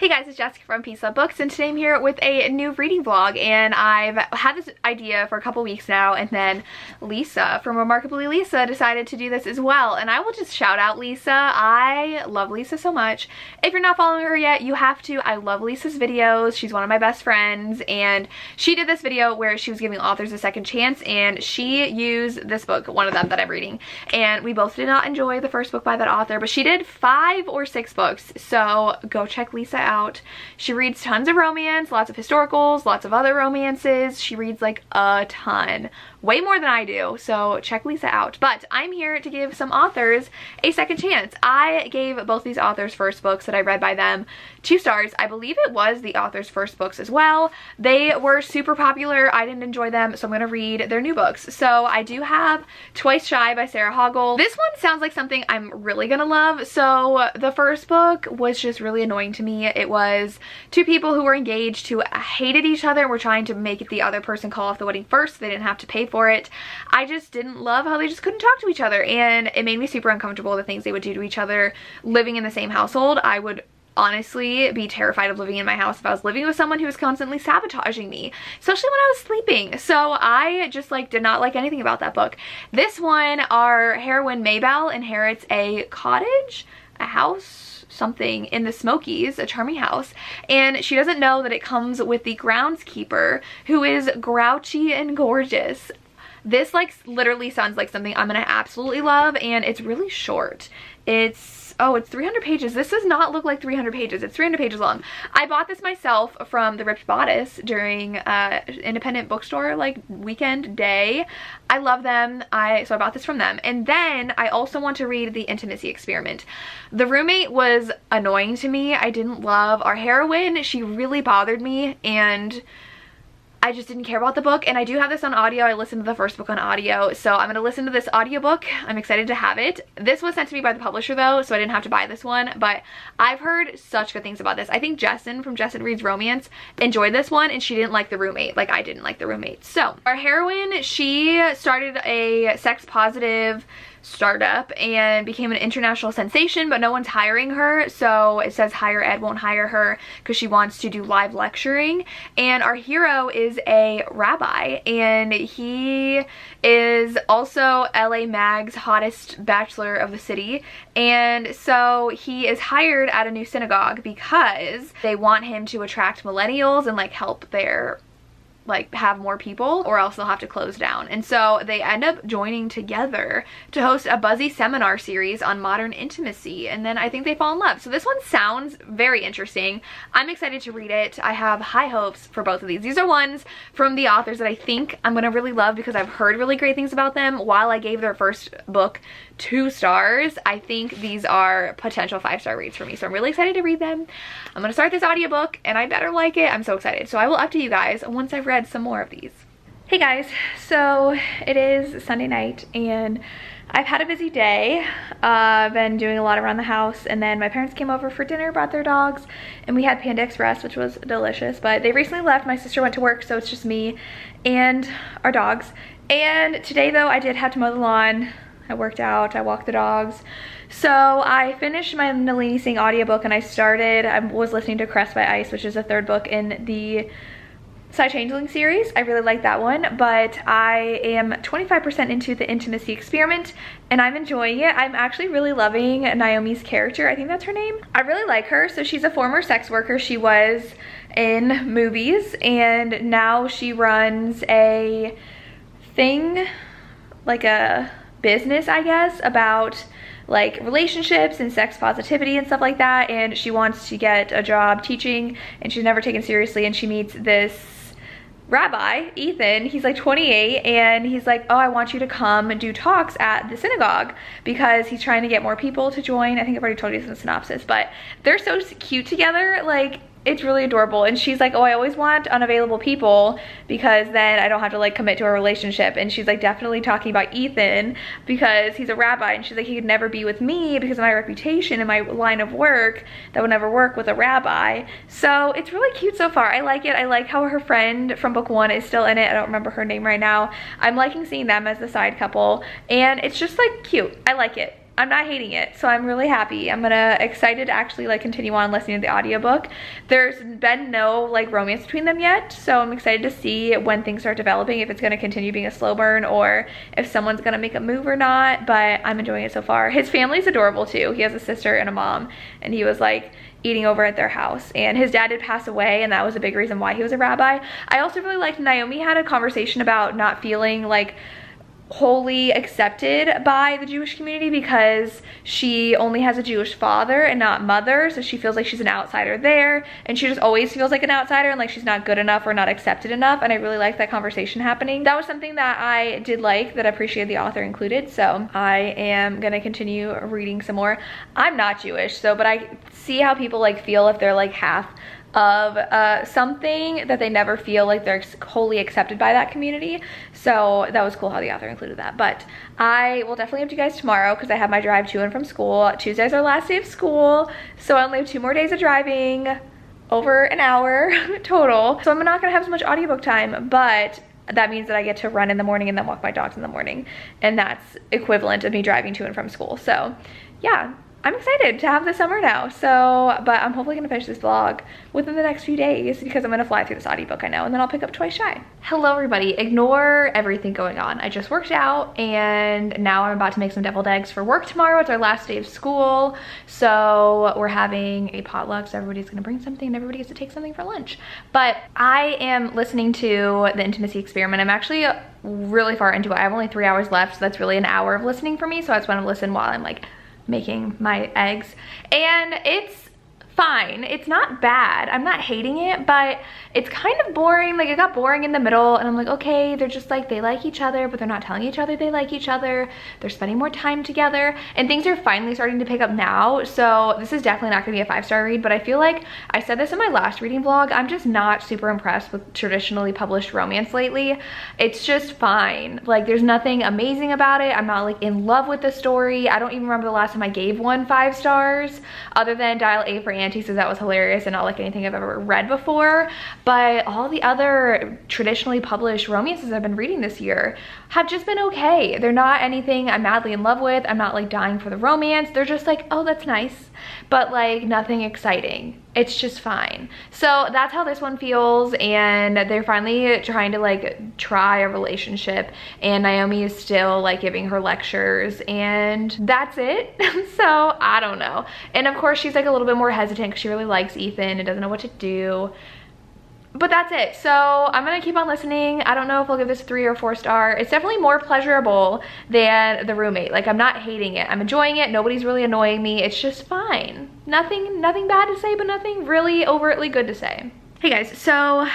Hey guys, it's Jessica from Peace Love Books, and today I'm here with a new reading vlog, and I've had this idea for a couple weeks now, and then Lisa from Remarkably Lisa decided to do this as well, and I will just shout out Lisa. I love Lisa so much. If you're not following her yet, you have to. I love Lisa's videos. She's one of my best friends, and she did this video where she was giving authors a second chance, and she used this book, one of them that I'm reading, and we both did not enjoy the first book by that author, but she did 5 or 6 books, so go check Lisa out. She reads tons of romance, lots of historicals, lots of other romances. She reads like a ton, way more than I do, so check Lisa out. But I'm here to give some authors a second chance. I gave both these authors' first books that I read by them 2 stars. I believe it was the author's first books as well. They were super popular. I didn't enjoy them, so I'm gonna read their new books. So I do have Twice Shy by Sarah Hoggle. This one sounds like something I'm really gonna love. So the first book was just really annoying to me. It was 2 people who were engaged who hated each other and were trying to make the other person call off the wedding first so they didn't have to pay for it. I just didn't love how they just couldn't talk to each other, and it made me super uncomfortable, the things they would do to each other living in the same household. I would honestly be terrified of living in my house if I was living with someone who was constantly sabotaging me, especially when I was sleeping. So I just did not like anything about that book. This one, our heroine Maybelle inherits a cottage, a house, something in the Smokies, a charming house, and she doesn't know that it comes with the groundskeeper, who is grouchy and gorgeous. This literally sounds like something I'm gonna absolutely love, and it's really short. It's 300 pages. This does not look like 300 pages. It's 300 pages long. I bought this myself from the Ripped Bodice during independent bookstore weekend day. I love them. So I bought this from them. And then I also want to read The Intimacy Experiment. The roommate was annoying to me. I didn't love our heroine. She really bothered me, and I just didn't care about the book. And I do have this on audio. I listened to the first book on audio, so I'm going to listen to this audiobook. I'm excited to have it. This was sent to me by the publisher though, so I didn't have to buy this one, but I've heard such good things about this. I think Jessin from Jessin Reads Romance enjoyed this one, and she didn't like the roommate like I didn't like the roommate. So our heroine, she started a sex positive startup and became an international sensation, but no one's hiring her. So it says higher ed won't hire her because she wants to do live lecturing. And our hero is a rabbi, and he is also LA Mag's hottest bachelor of the city. And so he is hired at a new synagogue because they want him to attract millennials and help their have more people, or else they'll have to close down. And so they end up joining together to host a buzzy seminar series on modern intimacy, and then I think they fall in love. So this one sounds very interesting. I'm excited to read it. I have high hopes for both of these. These are ones from the authors that I think I'm gonna really love because I've heard really great things about them. While I gave their first book 2 stars, I think these are potential 5-star reads for me, so I'm really excited to read them. I'm gonna start this audiobook, and I better like it. I'm so excited. So I will update you guys once I've read some more of these. Hey guys, so it is Sunday night, and I've had a busy day. I've been doing a lot around the house, and then my parents came over for dinner, brought their dogs, and we had Panda Express, which was delicious, but they recently left. My sister went to work, so it's just me and our dogs. And today though, I did have to mow the lawn. I worked out, I walked the dogs. So I finished my Nalini Singh audiobook, and I was listening to Caressed by Ice, which is the 3rd book in the Psy Changeling series. I really like that one, but I am 25% into The Intimacy Experiment, and I'm enjoying it. I'm actually really loving Naomi's character. I think that's her name. I really like her. So she's a former sex worker. She was in movies, and now she runs a thing, a business, I guess, about relationships and sex positivity and stuff like that, and she wants to get a job teaching, and she's never taken seriously, and she meets this rabbi, Ethan. He's 28, and he's like, oh, I want you to come and do talks at the synagogue, because he's trying to get more people to join. I think I've already told you this in the synopsis, but they're so cute together. It's really adorable. And she's like, oh, I always want unavailable people because then I don't have to commit to a relationship. And she's definitely talking about Ethan because he's a rabbi, and she's like, he could never be with me because of my reputation and my line of work. That would never work with a rabbi. So it's really cute so far. I like it. I like how her friend from book 1 is still in it. I don't remember her name right now. I'm liking seeing them as the side couple, and it's just cute. I like it. I'm not hating it, so I'm really happy. I'm excited to actually like continue on listening to the audiobook. There's been no like romance between them yet, so I'm excited to see when things start developing, if it's gonna continue being a slow burn or if someone's gonna make a move or not, but I'm enjoying it so far. His family's adorable too. He has a sister and a mom, and he was like eating over at their house, and his dad did pass away, and that was a big reason why he was a rabbi. I also really liked Naomi had a conversation about not feeling like wholly accepted by the Jewish community because she only has a Jewish father and not mother, so she feels like she's an outsider there, and she just always feels like an outsider and like she's not good enough or not accepted enough, and I really liked that conversation happening. That was something that I did like, that I appreciated the author included, so I am gonna continue reading some more. I'm not Jewish, so but I see how people like feel if they're like half of something, that they never feel like they're wholly accepted by that community. So that was cool how the author included that. But I will definitely update you guys tomorrow because I have my drive to and from school. Tuesday's our last day of school, so I only have 2 more days of driving, over an hour total. So I'm not gonna have as much audiobook time, but that means that I get to run in the morning and then walk my dogs in the morning, and that's equivalent of me driving to and from school. So yeah, I'm excited to have the summer now. So, but I'm hopefully gonna finish this vlog within the next few days because I'm gonna fly through this audiobook, I know, and then I'll pick up Twice Shy. Hello everybody, ignore everything going on. I just worked out and now I'm about to make some deviled eggs for work tomorrow. It's our last day of school. So we're having a potluck, so everybody's gonna bring something and everybody gets to take something for lunch. But I am listening to The Intimacy Experiment. I'm actually really far into it. I have only 3 hours left, so that's really an hour of listening for me. So I just wanna listen while I'm like making my eggs, and it's fine. It's not bad. I'm not hating it, but it's kind of boring. Like, it got boring in the middle, and I'm like, okay, they're just like, they like each other, but they're not telling each other they like each other. They're spending more time together, and things are finally starting to pick up now. So this is definitely not gonna be a 5-star read, but I feel like I said this in my last reading vlog, I'm just not super impressed with traditionally published romance lately. It's just fine. Like, there's nothing amazing about it. I'm not like in love with the story. I don't even remember the last time I gave one 5 stars, other than Dial A for Auntie says that was hilarious and not like anything I've ever read before. But all the other traditionally published romances I've been reading this year have just been okay. They're not anything I'm madly in love with. I'm not like dying for the romance. They're just like, oh, that's nice, but like nothing exciting. It's just fine. So that's how this one feels, and they're finally trying to like try a relationship, and Naomi is still like giving her lectures, and that's it. So I don't know. And of course she's like a little bit more hesitant because she really likes Ethan and doesn't know what to do. But that's it. So I'm gonna keep on listening. I don't know if I'll give this a 3 or 4 star. It's definitely more pleasurable than The Roommate. Like, I'm not hating it. I'm enjoying it. Nobody's really annoying me. It's just fine. Nothing bad to say, but nothing really overtly good to say. Hey guys, so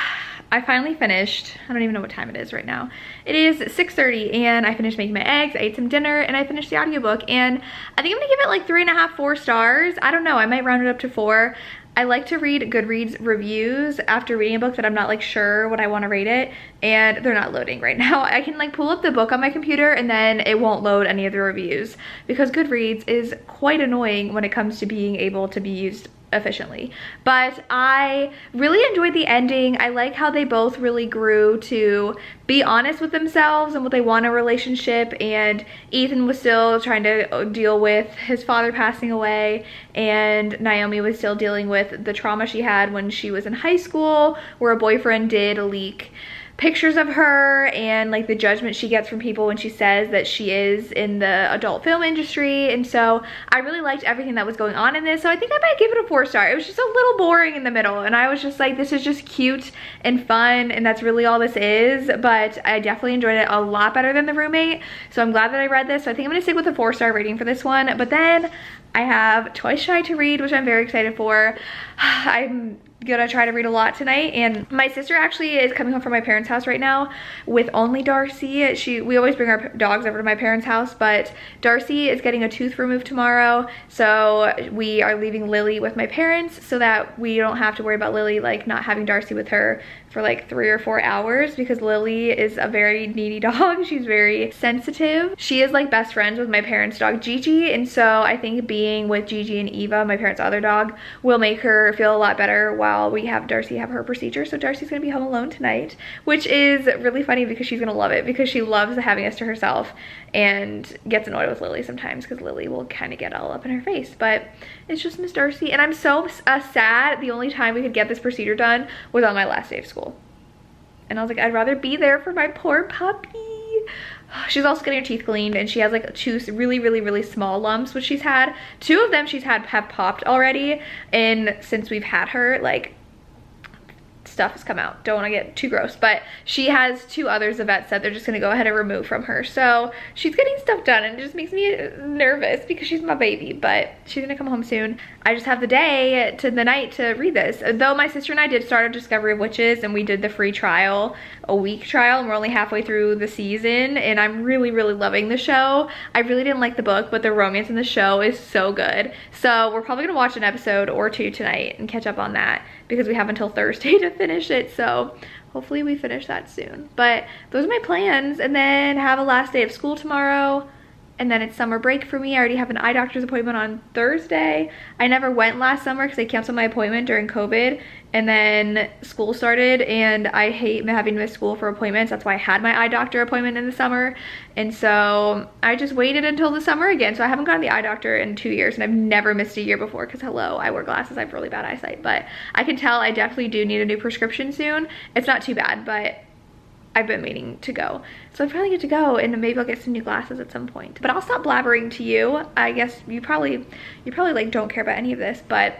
I finally finished. I don't even know what time it is right now. It is 6:30 and I finished making my eggs, I ate some dinner, and I finished the audiobook, and I think I'm gonna give it like 3.5, 4 stars. I don't know, I might round it up to 4. I like to read Goodreads reviews after reading a book that I'm not like sure what I want to rate it, and they're not loading right now. I can like pull up the book on my computer and then it won't load any of the reviews because Goodreads is quite annoying when it comes to being able to be used efficiently. But I really enjoyed the ending. I like how they both really grew to be honest with themselves and what they want in a relationship, and Ethan was still trying to deal with his father passing away, and Naomi was still dealing with the trauma she had when she was in high school, where a boyfriend did leak pictures of her, and like the judgment she gets from people when she says that she is in the adult film industry. And so I really liked everything that was going on in this, so I think I might give it a 4 star. It was just a little boring in the middle, and I was just like, this is just cute and fun, and that's really all this is. But I definitely enjoyed it a lot better than The Roommate, so I'm glad that I read this. So I think I'm gonna stick with a 4-star rating for this one. But then I have Twice Shy to read, which I'm very excited for. I'm gonna try to read a lot tonight, and my sister actually is coming home from my parents' house right now with only Darcy. We always bring our dogs over to my parents' house, but Darcy is getting a tooth removed tomorrow, so we are leaving Lily with my parents so that we don't have to worry about Lily like not having Darcy with her for like 3 or 4 hours, because Lily is a very needy dog. She's very sensitive. She is like best friends with my parents' dog Gigi, and so I think being with Gigi and Eva, my parents' other dog, will make her her feel a lot better while we have Darcy have her procedure. So Darcy's gonna be home alone tonight, which is really funny because she's gonna love it, because she loves having us to herself and gets annoyed with Lily sometimes because Lily will kind of get all up in her face. But it's just Miss Darcy, and I'm so sad the only time we could get this procedure done was on my last day of school. And I was like, I'd rather be there for my poor puppy. She's also getting her teeth cleaned, and she has like 2 really small lumps, which she's had. 2 of them she's had have popped already, and since we've had her, like, stuff has come out. Don't want to get too gross, but she has 2 others the vet said they're just gonna go ahead and remove from her. So she's getting stuff done, and it just makes me nervous because she's my baby, but she's gonna come home soon. I just have the day to the night to read this. Though my sister and I did start a Discovery of Witches, and we did the free trial, a week trial, and we're only halfway through the season, and I'm really loving the show. I really didn't like the book, but the romance in the show is so good. So we're probably gonna watch an episode or 2 tonight and catch up on that, because we have until Thursday to finish it. So hopefully we finish that soon. But those are my plans, and then have a last day of school tomorrow. And then it's summer break for me. I already have an eye doctor's appointment on Thursday. I never went last summer because I canceled my appointment during COVID, and then school started, and I hate having to miss school for appointments. That's why I had my eye doctor appointment in the summer. And so I just waited until the summer again. So I haven't gone to the eye doctor in 2 years, and I've never missed a year before because hello, I wear glasses. I have really bad eyesight, but I can tell I definitely do need a new prescription soon. It's not too bad, but I've been meaning to go. So I finally get to go, and maybe I'll get some new glasses at some point. But I'll stop blabbering to you. I guess you probably like don't care about any of this, but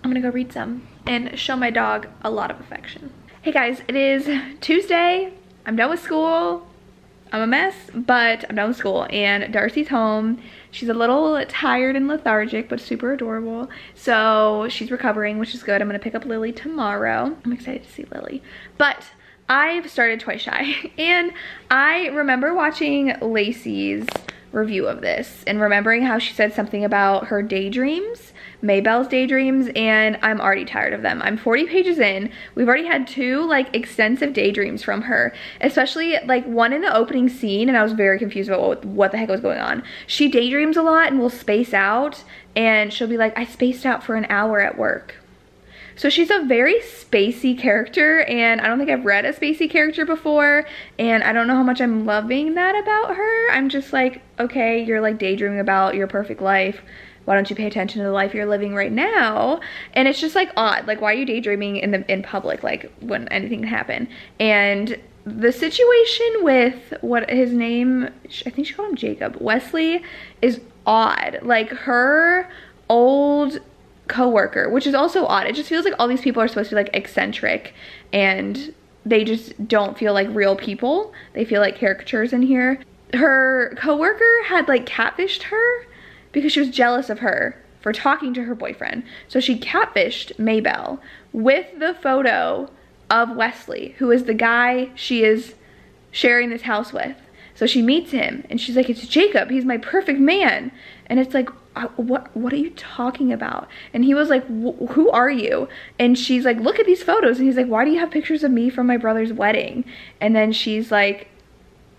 I'm gonna go read some and show my dog a lot of affection. Hey guys, it is Tuesday. I'm done with school. I'm a mess, but I'm done with school, and Darcy's home. She's a little tired and lethargic, but super adorable. So she's recovering, which is good. I'm gonna pick up Lily tomorrow. I'm excited to see Lily. But I've started Twice Shy, and I remember watching Lacey's review of this and remembering how she said something about her daydreams, Maybelle's daydreams, and I'm already tired of them. I'm 40 pages in. We've already had 2 like extensive daydreams from her, especially like one in the opening scene, and I was very confused about what the heck was going on. She daydreams a lot and will space out, and she'll be like, I spaced out for an hour at work. So she's a very spacey character, and I don't think I've read a spacey character before, and I don't know how much I'm loving that about her. I'm just like, okay, you're like daydreaming about your perfect life. Why don't you pay attention to the life you're living right now? And it's just like odd. Like, why are you daydreaming in public, like when anything can happen? And the situation with what his name, I think she called him Jacob, Wesley, is odd. Like her old co-worker, which is also odd. It just feels like all these people are supposed to be like eccentric, and they just don't feel like real people. They feel like caricatures in here. Her co-worker had like catfished her because she was jealous of her for talking to her boyfriend. So she catfished Maybelle with the photo of Wesley, who is the guy she is sharing this house with. So she meets him, and she's like, it's Jacob, he's my perfect man. And it's like, what are you talking about? And he was like, who are you? And she's like, look at these photos. And he's like, why do you have pictures of me from my brother's wedding? And then she's like,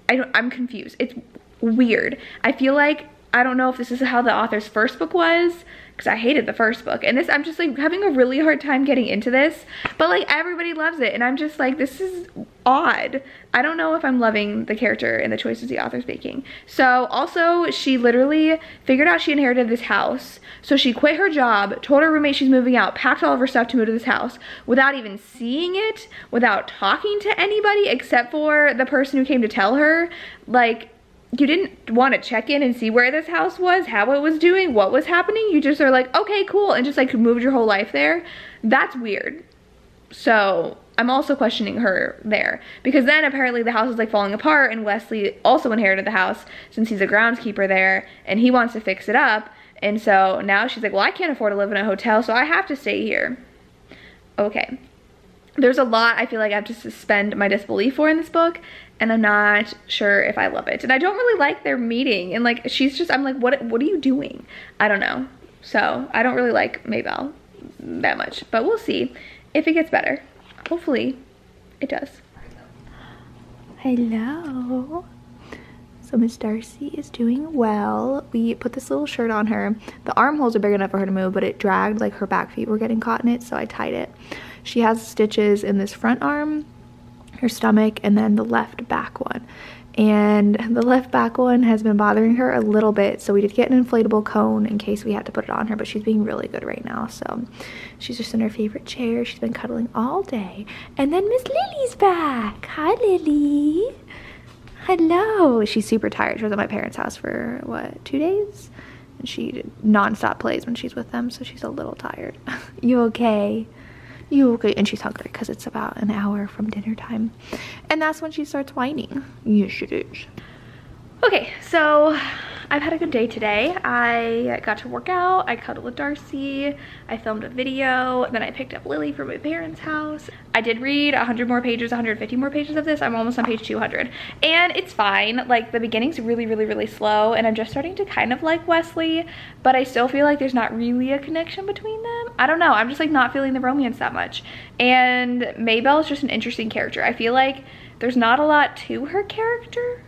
I'm confused. It's weird. I feel like, I don't know if this is how the author's first book was, because I hated the first book, and this, I'm just like having a really hard time getting into this, but like everybody loves it, and I'm just like, this is odd. I don't know if I'm loving the character and the choices the author's making. So also, she literally figured out she inherited this house, so she quit her job, told her roommate she's moving out, packed all of her stuff to move to this house without even seeing it, without talking to anybody except for the person who came to tell her. Like, you didn't want to check in and see where this house was, how it was doing, what was happening. You just are like, okay, cool, and just like moved your whole life there. That's weird. So I'm also questioning her there, because then apparently the house is like falling apart, and Wesley also inherited the house since he's a groundskeeper there, and he wants to fix it up. And so now she's like, well, I can't afford to live in a hotel, so I have to stay here. Okay. There's a lot I feel like I have to suspend my disbelief for in this book, and I'm not sure if I love it. And I don't really like their meeting, and like she's just, I'm like, what are you doing? I don't know. So I don't really like Maybelle that much, but we'll see if it gets better. Hopefully it does. Hello. So So Miss Darcy is doing well. We put this little shirt on her. The armholes are big enough for her to move, but it dragged, like her back feet were getting caught in it, so I tied it. She has stitches in this front arm, her stomach, and then the left back one. And the left back one has been bothering her a little bit, so we did get an inflatable cone in case we had to put it on her, but she's being really good right now. So she's just in her favorite chair. She's been cuddling all day. And then Miss Lily's back. Hi, Lily. Hello. She's super tired. She was at my parents' house for what, 2 days? And she non-stop plays when she's with them, so she's a little tired. You okay? You okay? And she's hungry because it's about an hour from dinner time, and that's when she starts whining. Yes, it is. Okay, so I've had a good day today. I got to work out, I cuddled with Darcy, I filmed a video, then I picked up Lily from my parents' house. I did read 100 more pages, 150 more pages of this. I'm almost on page 200, and it's fine. Like, the beginning's really slow, and I'm just starting to kind of like Wesley, but I still feel like there's not really a connection between them. I don't know, I'm just like not feeling the romance that much. And Maybelle is just an interesting character. I feel like there's not a lot to her character.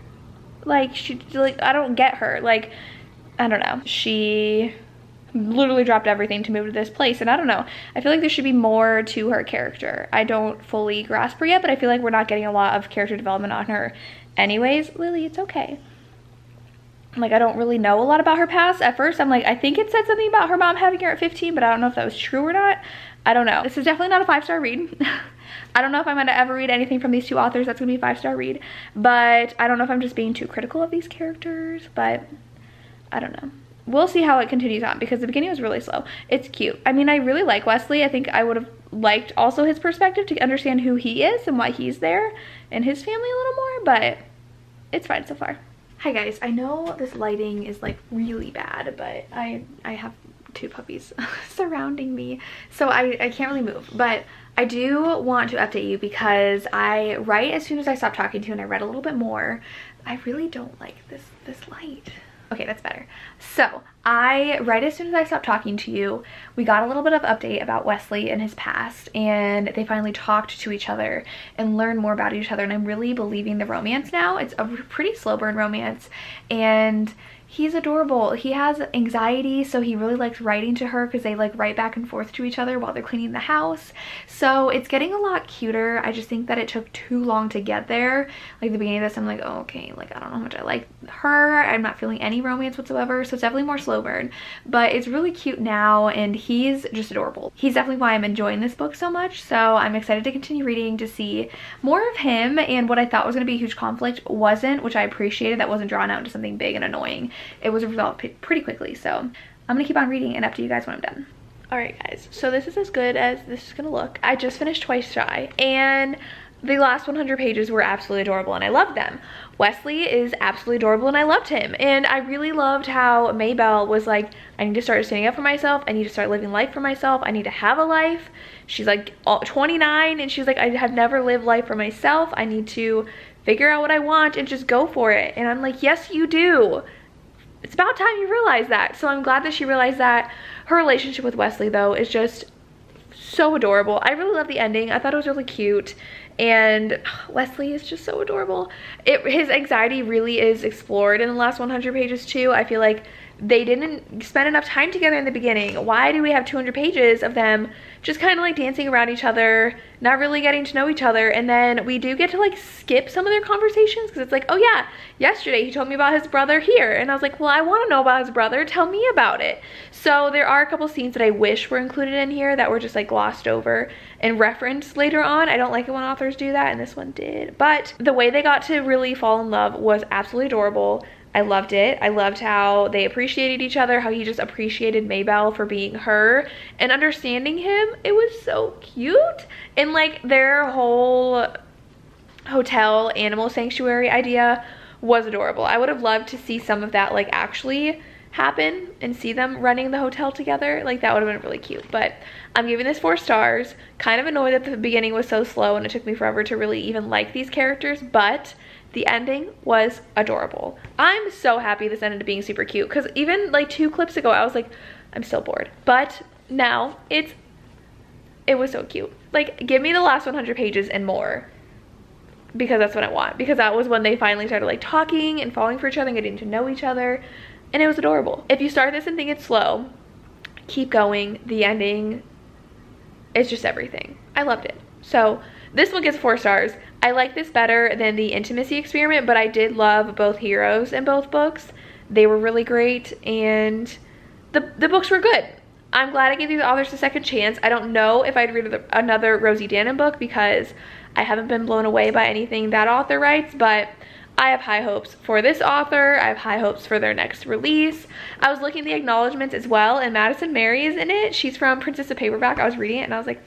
Like, I don't get her. Like, I don't know. She literally dropped everything to move to this place, and I don't know. I feel like there should be more to her character. I don't fully grasp her yet, but I feel like we're not getting a lot of character development on her anyways. Lily, it's okay. Like, I don't really know a lot about her past. At first, I'm like, I think it said something about her mom having her at 15, but I don't know if that was true or not. I don't know. This is definitely not a 5-star read. I don't know if I'm going to ever read anything from these two authors that's going to be a 5-star read, but I don't know if I'm just being too critical of these characters, but I don't know. We'll see how it continues on, because the beginning was really slow. It's cute. I mean, I really like Wesley. I think I would have liked also his perspective to understand who he is and why he's there and his family a little more, but it's fine so far. Hi guys, I know this lighting is like really bad, but I have 2 puppies surrounding me, so I can't really move, but I do want to update you because right as soon as I stopped talking to you and I read a little bit more, I really don't like this light. Okay, that's better. So right as soon as I stopped talking to you, we got a little bit of update about Wesley and his past, and they finally talked to each other and learned more about each other, and I'm really believing the romance now. It's a pretty slow burn romance, and he's adorable. He has anxiety, so he really likes writing to her because they like write back and forth to each other while they're cleaning the house. So it's getting a lot cuter. I just think that it took too long to get there. Like, the beginning of this, I'm like, oh, okay, like, I don't know how much I like her. I'm not feeling any romance whatsoever, so it's definitely more slow burn. But it's really cute now, and he's just adorable. He's definitely why I'm enjoying this book so much, so I'm excited to continue reading to see more of him, and what I thought was going to be a huge conflict wasn't, which I appreciated. That wasn't drawn out into something big and annoying. It was resolved pretty quickly, so I'm gonna keep on reading and up to you guys when I'm done. Alright guys, so this is as good as this is gonna look. I just finished Twice Shy, and the last 100 pages were absolutely adorable, and I loved them. Wesley is absolutely adorable, and I loved him, and I really loved how Maybelle was like, I need to start standing up for myself, I need to start living life for myself, I need to have a life. She's like 29, and she's like, I have never lived life for myself, I need to figure out what I want and just go for it. And I'm like, yes you do. It's about time you realize that. So I'm glad that she realized that. Her relationship with Wesley, though, is just so adorable. I really love the ending. I thought it was really cute, and Wesley is just so adorable. His anxiety really is explored in the last 100 pages too. I feel like they didn't spend enough time together in the beginning. Why do we have 200 pages of them just kind of like dancing around each other, not really getting to know each other? And then we do get to like skip some of their conversations, because it's like, oh yeah, yesterday he told me about his brother here, and I was like, well, I want to know about his brother, tell me about it. So there are a couple scenes that I wish were included in here that were just like glossed over and referenced later on. I don't like it when authors do that, and this one did. But the way they got to really fall in love was absolutely adorable. I loved it. I loved how they appreciated each other, how he just appreciated Maybelle for being her and understanding him. It was so cute. And like, their whole hotel animal sanctuary idea was adorable. I would have loved to see some of that like actually happen and see them running the hotel together. Like, that would have been really cute. But I'm giving this 4 stars. Kind of annoyed that the beginning was so slow and it took me forever to really even like these characters, but the ending was adorable. I'm so happy this ended up being super cute, because even like 2 clips ago I was like, I'm still bored. But now it was so cute. Like, give me the last 100 pages and more. because that's what I want, because that was when they finally started like talking and falling for each other and getting to know each other, and it was adorable. If you start this and think it's slow, keep going. The ending is just everything. I loved it. So this one gets 4 stars. I like this better than the Intimacy Experiment, but I did love both heroes in both books. They were really great, and the books were good. I'm glad I gave these authors a second chance. I don't know if I'd read another Rosie Danan book because I haven't been blown away by anything that author writes, but I have high hopes for this author. I have high hopes for their next release. I was looking at the acknowledgements as well, and Madison Mary is in it. She's from Princess of Paperback. I was reading it and I was like,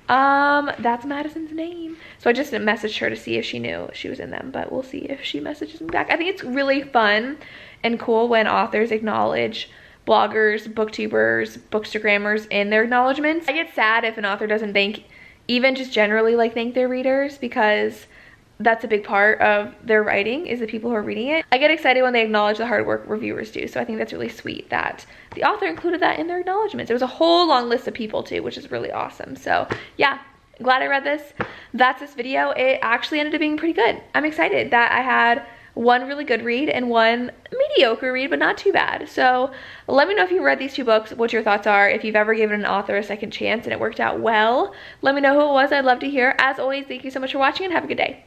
that's Madison's name. So I just messaged her to see if she knew she was in them, but we'll see if she messages me back. I think it's really fun and cool when authors acknowledge bloggers, booktubers, bookstagrammers in their acknowledgements. I get sad if an author doesn't thank, even just generally like thank their readers, because that's a big part of their writing is the people who are reading it. I get excited when they acknowledge the hard work reviewers do, so I think that's really sweet that the author included that in their acknowledgements. It was a whole long list of people too, which is really awesome. So yeah, glad I read this. That's this video. It actually ended up being pretty good. I'm excited that I had one really good read and one mediocre read, but not too bad. So let me know if you read these 2 books, what your thoughts are, if you've ever given an author a second chance and it worked out well. Let me know who it was. I'd love to hear. As always, thank you so much for watching and have a good day.